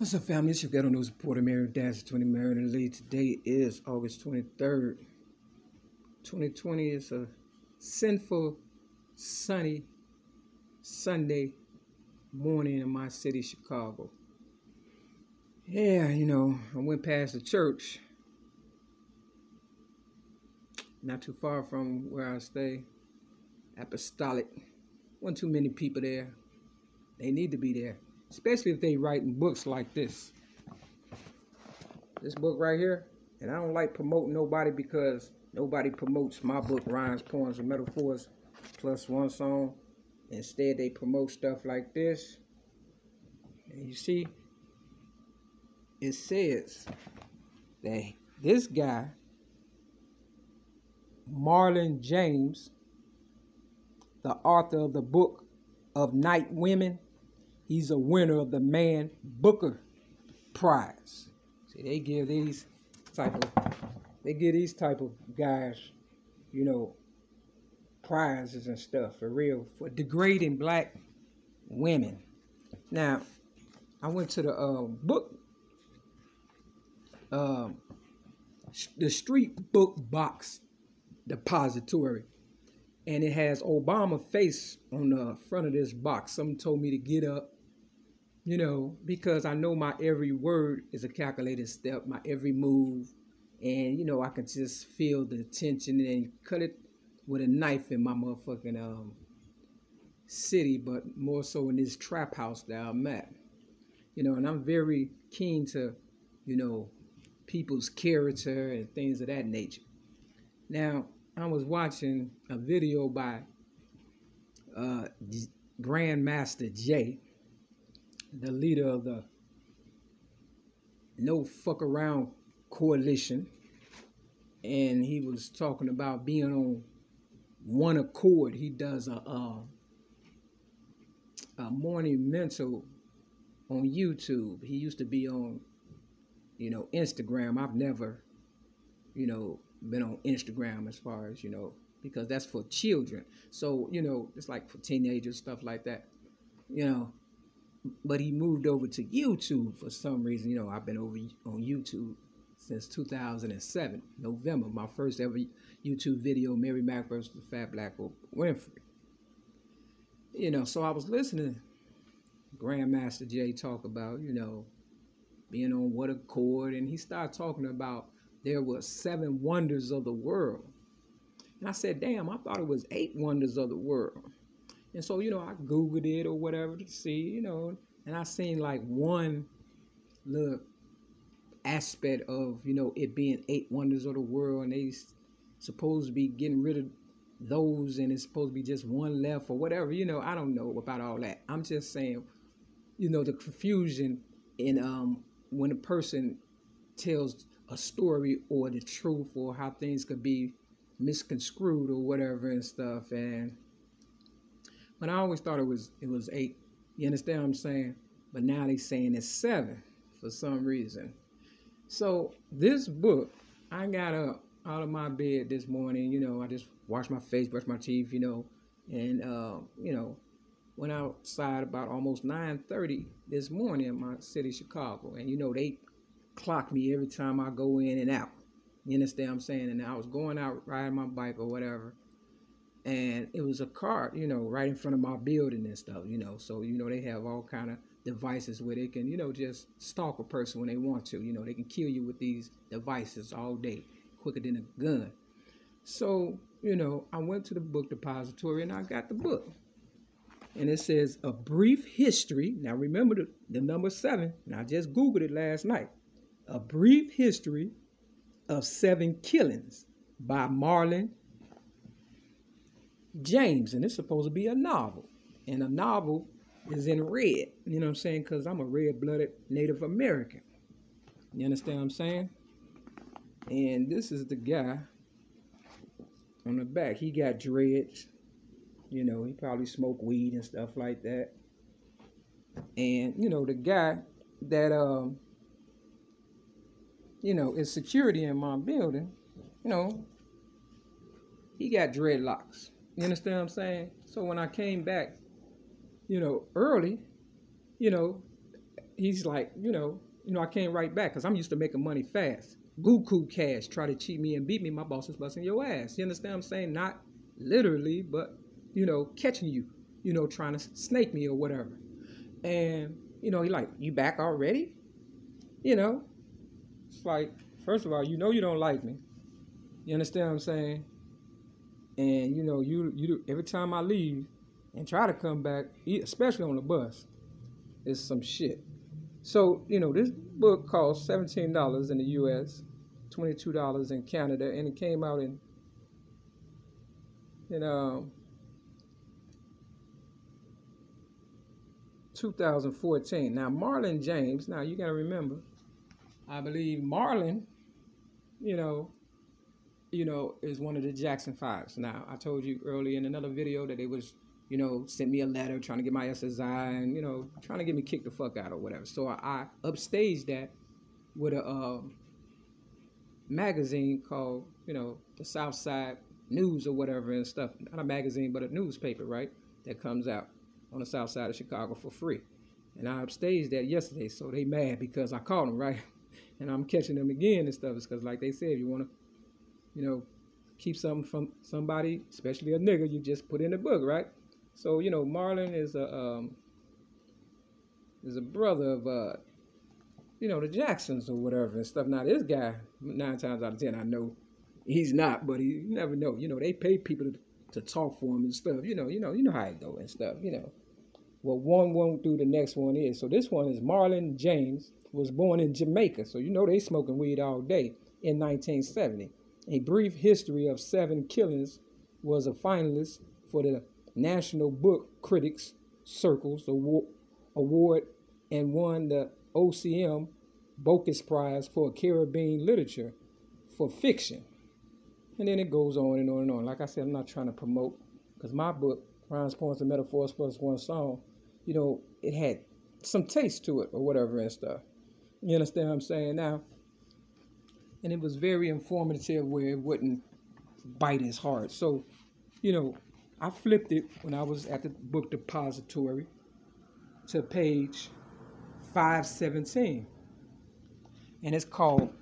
What's up, family? It's your Ghetto News reporter, Mary Dash 20 Maryland Lee. Today is August 23rd, 2020. It's a sinful, sunny Sunday morning in my city, Chicago. Yeah, I went past the church, not too far from where I stay, Apostolic. Wasn't too many people there. They need to be there, especially if they writing books like this. This book right here, and I don't like promoting nobody because nobody promotes my book, Rhymes, Poems, and Metaphors, plus one song. Instead, they promote stuff like this. And you see, it says that this guy, Marlon James, the author of the book of Night Women, he's a winner of the Man Booker Prize. See, they give these type of guys, prizes and stuff for real, for degrading black women. Now, I went to the book, the Street Book Box Depository, and it has Obama face on the front of this box. Someone told me to get up, because I know my every word is a calculated step, my every move, and I can just feel the tension and cut it with a knife in my motherfucking city, but more so in this trap house that I'm at. And I'm very keen to, people's character and things of that nature. Now, I was watching a video by Grandmaster Jay, the leader of the No Fuck Around Coalition, and he was talking about being on one accord. He does a morning mental on YouTube. He used to be on, Instagram. I've never, been on Instagram as far as, because that's for children. So, it's like for teenagers, stuff like that, But he moved over to YouTube for some reason. I've been over on YouTube since 2007, November. My first ever YouTube video, ML-MACK versus the Fat Black WINFREY. So I was listening to Grandmaster Jay talk about, being on what accord, and he started talking about there were 7 wonders of the world. And I said, damn, I thought it was 8 wonders of the world. And so, I Googled it or whatever to see, and I seen like one little aspect of, it being 8 wonders of the world, and they supposed to be getting rid of those, and it's supposed to be just one left or whatever, I don't know about all that. I'm just saying, the confusion in when a person tells a story or the truth or how things could be misconstrued or whatever and stuff. But I always thought it was 8. You understand what I'm saying? But now they saying it's 7 for some reason. So this book, I got up out of my bed this morning, I just washed my face, brushed my teeth, and went outside about almost 9:30 this morning in my city, Chicago. And they clock me every time I go in and out. You understand what I'm saying? And I was going out riding my bike or whatever, and it was a car, right in front of my building and stuff, So, they have all kind of devices where they can, just stalk a person when they want to. They can kill you with these devices all day, quicker than a gun. So, I went to the book depository and I got the book. And it says, A Brief History. Now, remember the number 7. And I just Googled it last night. A Brief History of 7 Killings by Marlon James. And it's supposed to be a novel. And a novel is in red. You know what I'm saying? Because I'm a red-blooded Native American. You understand what I'm saying? And this is the guy on the back. He got dreads. He probably smoked weed and stuff like that. And, the guy that, is security in my building, he got dreadlocks. You understand what I'm saying? So when I came back, early, he's like, I can't write back because I'm used to making money fast. Buku cash, try to cheat me and beat me, my boss is busting your ass. You understand what I'm saying? Not literally, but, catching you, trying to snake me or whatever. And, he like, you back already? It's like, first of all, you don't like me. You understand what I'm saying? And, you every time I leave and try to come back, especially on the bus, it's some shit. So, this book cost $17 in the U.S., $22 in Canada, and it came out in 2014. Now, Marlon James, now you got to remember, I believe Marlon, is one of the Jackson 5s. Now, I told you earlier in another video that they was, sent me a letter trying to get my SSI and, trying to get me kicked the fuck out or whatever. So I upstaged that with a magazine called, the Southside News or whatever and stuff. Not a magazine, but a newspaper, right? That comes out on the south side of Chicago for free. And I upstaged that yesterday, so they mad because I caught them, right? And I'm catching them again and stuff. It's because, like they said, you want to, keep something from somebody, especially a nigga, you just put in the book, right? So, Marlon is a brother of, the Jacksons or whatever and stuff. Now, this guy, 9 times out of 10, I know he's not, but you never know. They pay people to talk for him and stuff. You know how it go and stuff, What one won't do, the next one is. So this one is Marlon James, was born in Jamaica. So they smoking weed all day in 1970. A Brief History of 7 Killings was a finalist for the National Book Critics Circles Award and won the OCM Bocas Prize for Caribbean Literature for fiction. And then it goes on and on and on. Like I said, I'm not trying to promote, because my book, Rhymes, Poems, and Metaphors plus one song, it had some taste to it or whatever and stuff. You understand what I'm saying now? And it was very informative where it wouldn't bite as hard. So, I flipped it when I was at the book depository to page 517. And it's called,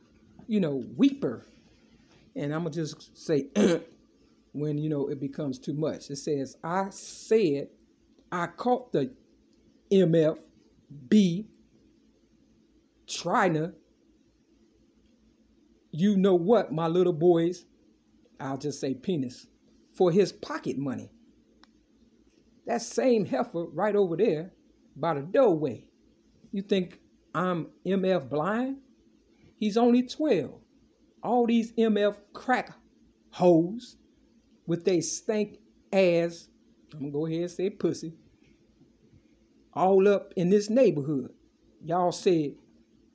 Weeper. And I'm going to just say when, it becomes too much. It says, I said I caught the MFB Trina. You know what, my little boys, I'll just say penis, for his pocket money. That same heifer right over there by the doorway. You think I'm MF blind? He's only 12. All these MF crack hoes with they stank ass, I'm gonna go ahead and say pussy, all up in this neighborhood. Y'all said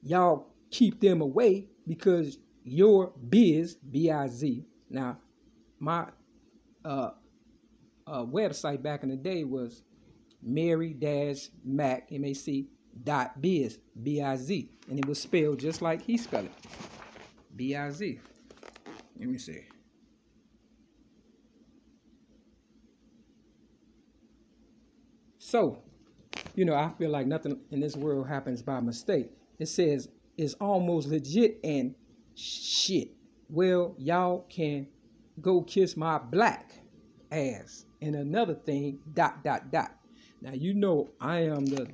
y'all keep them away because your biz, B-I-Z. Now, my website back in the day was Mary-Mac, M-A-C, .biz, B-I-Z. And it was spelled just like he spelled it, B-I-Z. Let me see. So, I feel like nothing in this world happens by mistake. It says it's almost legit and shit. Well, y'all can go kiss my black ass. And another thing, ... Now, I am the ...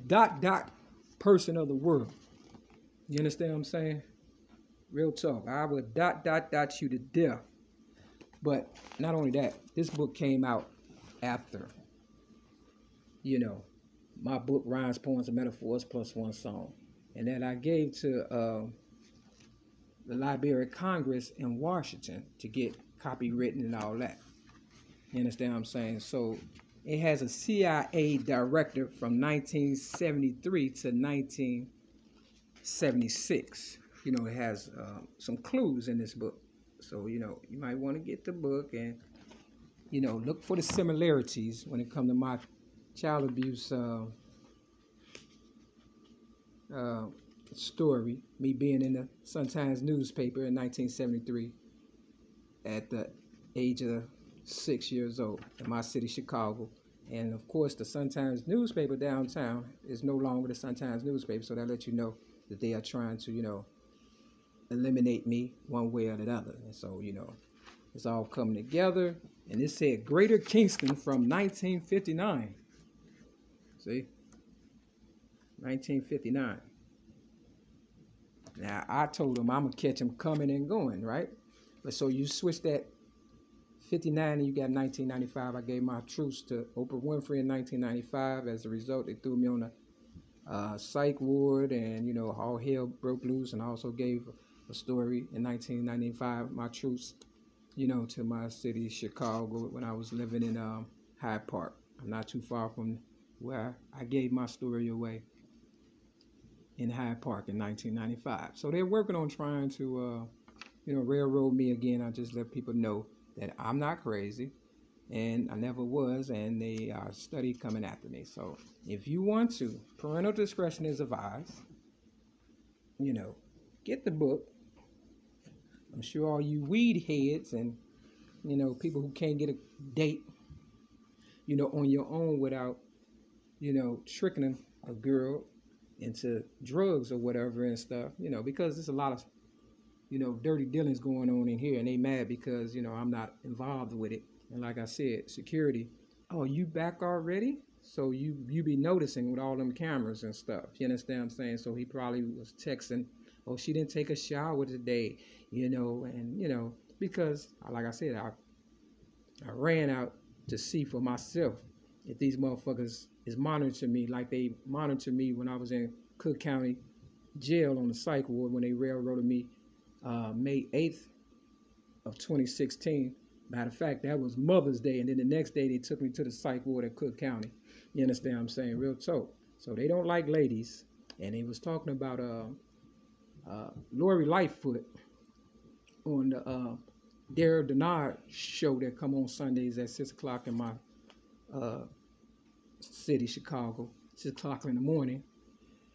person of the world. You understand what I'm saying? Real talk. I would ... you to death. But not only that, this book came out after, my book, Rhymes, Poems, and Metaphors plus one song. And that I gave to the Library of Congress in Washington to get copywritten and all that. You understand what I'm saying? So it has a CIA director from 1973 to 1976. It has some clues in this book. So, you might want to get the book and, look for the similarities when it comes to my child abuse story, me being in the Sun-Times newspaper in 1973 at the age of 6 years old in my city, Chicago, And of course, the Sun-Times newspaper downtown is no longer the Sun-Times newspaper, so that lets you know that they are trying to, eliminate me one way or the other. And so, it's all coming together. And it said Greater Kingston from 1959. See? 1959. Now, I told them I'm going to catch them coming and going, right? But so you switch that 59 and you got 1995. I gave my truce to Oprah Winfrey in 1995. As a result, they threw me on a psych ward, and, all hell broke loose. And I also gave a story in 1995, my truce, to my city, Chicago, when I was living in Hyde Park. I'm not too far from where I gave my story away in Hyde Park in 1995. So they're working on trying to, railroad me again. I just let people know that I'm not crazy, and I never was, and they are study coming after me. So if you want to, parental discretion is advised. Get the book. I'm sure all you weed heads and, people who can't get a date, on your own without, tricking a girl into drugs or whatever and stuff, because there's a lot of, dirty dealings going on in here, and they mad because, I'm not involved with it. And like I said, security, oh, you back already? So you be noticing with all them cameras and stuff. You understand what I'm saying? So he probably was texting, oh, she didn't take a shower today, and, because, like I said, I ran out to see for myself if these motherfuckers is monitoring me like they monitored me when I was in Cook County jail on the psych ward when they railroaded me May 8th of 2016. Matter of fact, that was Mother's Day, and then the next day they took me to the psych ward at Cook County. You understand what I'm saying? Real talk. So they don't like ladies, and they was talking about Lori Lightfoot on the Daryl Denard show that come on Sundays at 6 o'clock in my city, Chicago, 6 o'clock in the morning.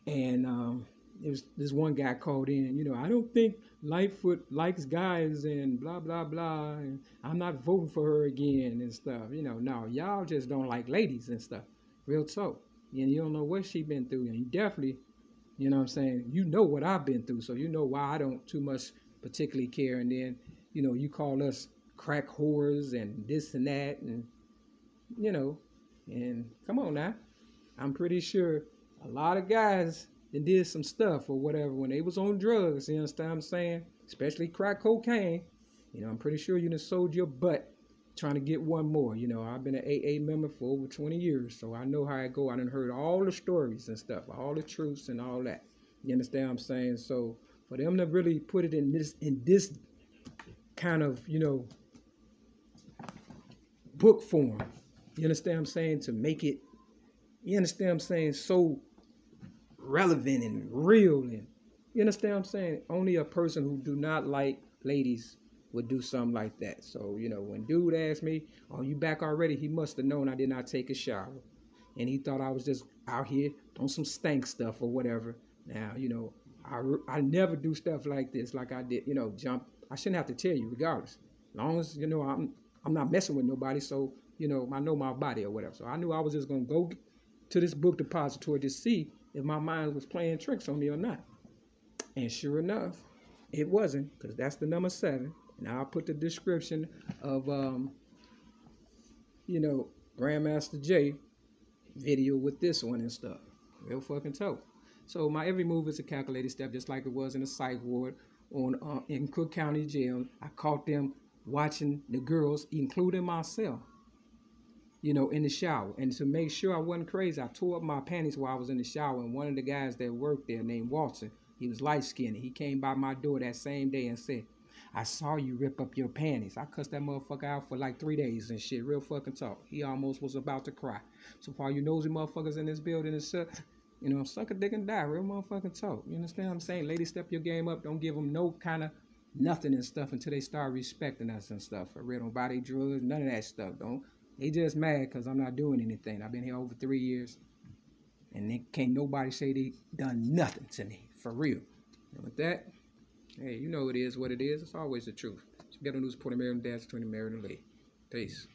And it was this one guy called in, I don't think Lightfoot likes guys and blah, blah, blah. And I'm not voting for her again and stuff. No, y'all just don't like ladies and stuff. Real talk. And you don't know what she been through. And you definitely, you know what I'm saying, what I've been through. So you know why I don't too much particularly care. And then, you call us crack whores and this and that. And, and come on now. I'm pretty sure a lot of guys that did some stuff or whatever when they was on drugs, you understand what I'm saying? Especially crack cocaine. I'm pretty sure you done sold your butt trying to get one more. I've been an AA member for over 20 years, so I know how it go. I done heard all the stories and stuff, all the truths and all that. You understand what I'm saying? So for them to really put it in this kind of, book form, you understand what I'm saying? To make it, you understand what I'm saying, so relevant and real, and you understand what I'm saying? Only a person who do not like ladies would do something like that. So, when dude asked me, oh, you back already? He must have known I did not take a shower. And he thought I was just out here on some stank stuff or whatever. Now, I never do stuff like this, like I did, jump. I shouldn't have to tell you regardless. As long as, I'm not messing with nobody. So, I know my body or whatever. So I knew I was just going to go to this book depository to see if my mind was playing tricks on me or not. And sure enough, it wasn't, because that's the number 7. And I'll put the description of, Grandmaster J video with this one and stuff. Real fucking tough. So my every move is a calculated step, just like it was in the psych ward in Cook County Jail. I caught them watching the girls, including myself, in the shower. And to make sure I wasn't crazy, I tore up my panties while I was in the shower. And one of the guys that worked there named Walter, he was light-skinned. He came by my door that same day and said, I saw you rip up your panties. I cussed that motherfucker out for like 3 days and shit. Real fucking talk. He almost was about to cry. So for all you nosy motherfuckers in this building and shit, suck a dick and die. Real motherfucking talk. You understand what I'm saying? Ladies, step your game up. Don't give them no kind of nothing and stuff until they start respecting us and stuff. For real, don't buy their drugs, none of that stuff. They just mad because I'm not doing anything. I've been here over 3 years, and they can't nobody say they done nothing to me. For real. And with that, hey, it is what it is. It's always the truth. GHETTO News, Port American Dash, 20 American Lee. Peace.